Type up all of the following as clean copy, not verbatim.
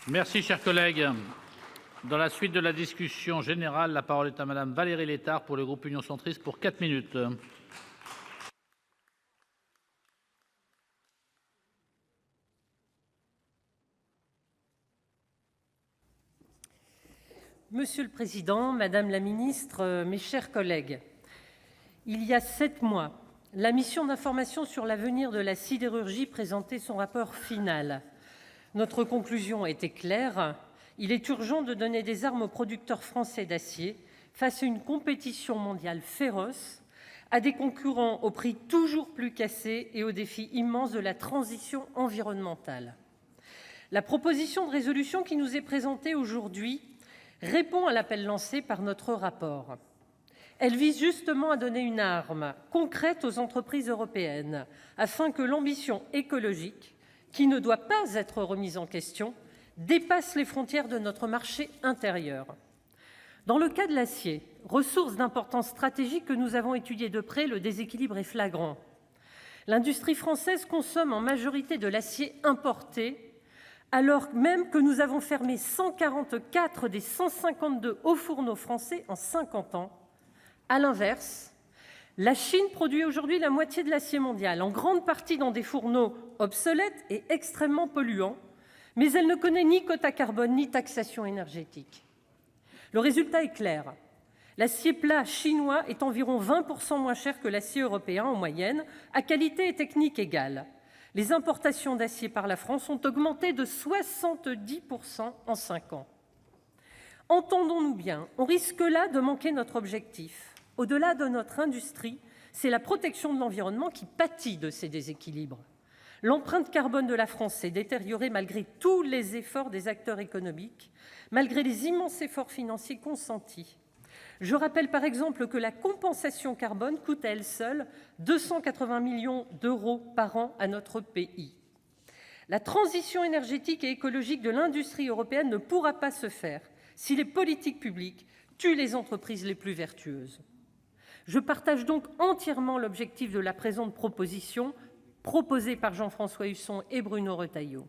Merci, cher collègue. Dans la suite de la discussion générale, la parole est à Madame Valérie Létard pour le groupe Union centriste pour 4 minutes. Monsieur le Président, Madame la Ministre, mes chers collègues, il y a 7 mois, la mission d'information sur l'avenir de la sidérurgie présentait son rapport final. Notre conclusion était claire. Il est urgent de donner des armes aux producteurs français d'acier face à une compétition mondiale féroce, à des concurrents au prix toujours plus cassé et aux défis immenses de la transition environnementale. La proposition de résolution qui nous est présentée aujourd'hui répond à l'appel lancé par notre rapport. Elle vise justement à donner une arme concrète aux entreprises européennes afin que l'ambition écologique, qui ne doit pas être remise en question, dépasse les frontières de notre marché intérieur. Dans le cas de l'acier, ressource d'importance stratégique que nous avons étudiée de près, le déséquilibre est flagrant. L'industrie française consomme en majorité de l'acier importé, alors même que nous avons fermé 144 des 152 hauts fourneaux français en 50 ans. À l'inverse, la Chine produit aujourd'hui la moitié de l'acier mondial, en grande partie dans des fourneaux obsolètes et extrêmement polluants, mais elle ne connaît ni quota carbone ni taxation énergétique. Le résultat est clair. L'acier plat chinois est environ 20% moins cher que l'acier européen en moyenne, à qualité et technique égales. Les importations d'acier par la France ont augmenté de 70% en 5 ans. Entendons-nous bien, on risque là de manquer notre objectif. Au-delà de notre industrie, c'est la protection de l'environnement qui pâtit de ces déséquilibres. L'empreinte carbone de la France s'est détériorée malgré tous les efforts des acteurs économiques, malgré les immenses efforts financiers consentis. Je rappelle par exemple que la compensation carbone coûte à elle seule 280 millions d'euros par an à notre pays. La transition énergétique et écologique de l'industrie européenne ne pourra pas se faire si les politiques publiques tuent les entreprises les plus vertueuses. Je partage donc entièrement l'objectif de la présente proposition, proposée par Jean-François Husson et Bruno Retailleau.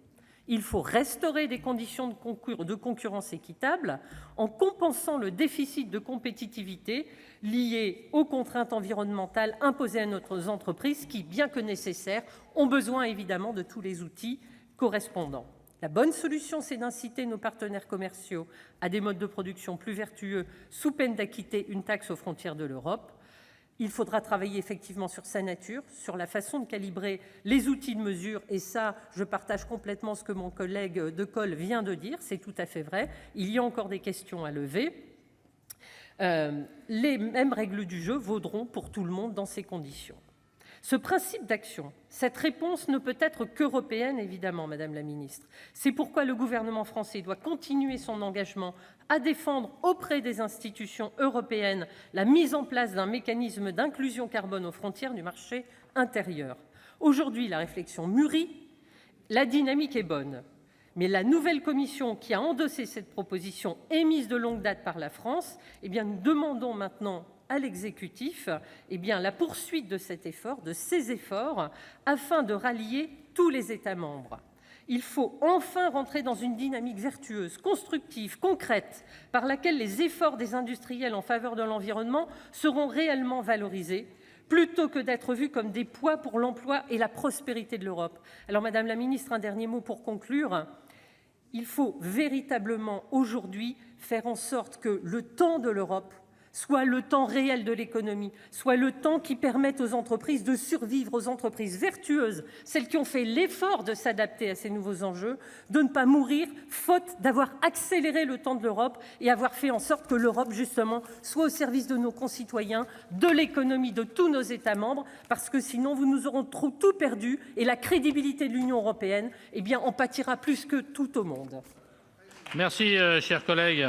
Il faut restaurer des conditions de concurrence équitables en compensant le déficit de compétitivité lié aux contraintes environnementales imposées à nos entreprises qui, bien que nécessaires, ont besoin évidemment de tous les outils correspondants. La bonne solution, c'est d'inciter nos partenaires commerciaux à des modes de production plus vertueux sous peine d'acquitter une taxe aux frontières de l'Europe. Il faudra travailler effectivement sur sa nature, sur la façon de calibrer les outils de mesure. Et ça, je partage complètement ce que mon collègue Decool vient de dire. C'est tout à fait vrai. Il y a encore des questions à lever. Les mêmes règles du jeu vaudront pour tout le monde dans ces conditions. Ce principe d'action, cette réponse ne peut être qu'européenne, évidemment, Madame la Ministre. C'est pourquoi le gouvernement français doit continuer son engagement à défendre auprès des institutions européennes la mise en place d'un mécanisme d'inclusion carbone aux frontières du marché intérieur. Aujourd'hui, la réflexion mûrit, la dynamique est bonne. Mais la nouvelle commission qui a endossé cette proposition émise de longue date par la France, nous demandons maintenant à l'exécutif la poursuite de cet effort, de ces efforts, afin de rallier tous les États membres. Il faut enfin rentrer dans une dynamique vertueuse, constructive, concrète, par laquelle les efforts des industriels en faveur de l'environnement seront réellement valorisés, plutôt que d'être vus comme des poids pour l'emploi et la prospérité de l'Europe. Alors, Madame la Ministre, un dernier mot pour conclure. Il faut véritablement aujourd'hui faire en sorte que le temps de l'Europe soit le temps réel de l'économie, soit le temps qui permette aux entreprises de survivre, aux entreprises vertueuses, celles qui ont fait l'effort de s'adapter à ces nouveaux enjeux, de ne pas mourir faute d'avoir accéléré le temps de l'Europe et avoir fait en sorte que l'Europe, justement, soit au service de nos concitoyens, de l'économie de tous nos États membres, parce que sinon, nous aurons tout perdu et la crédibilité de l'Union européenne, en pâtira plus que tout au monde. Merci, chers collègues.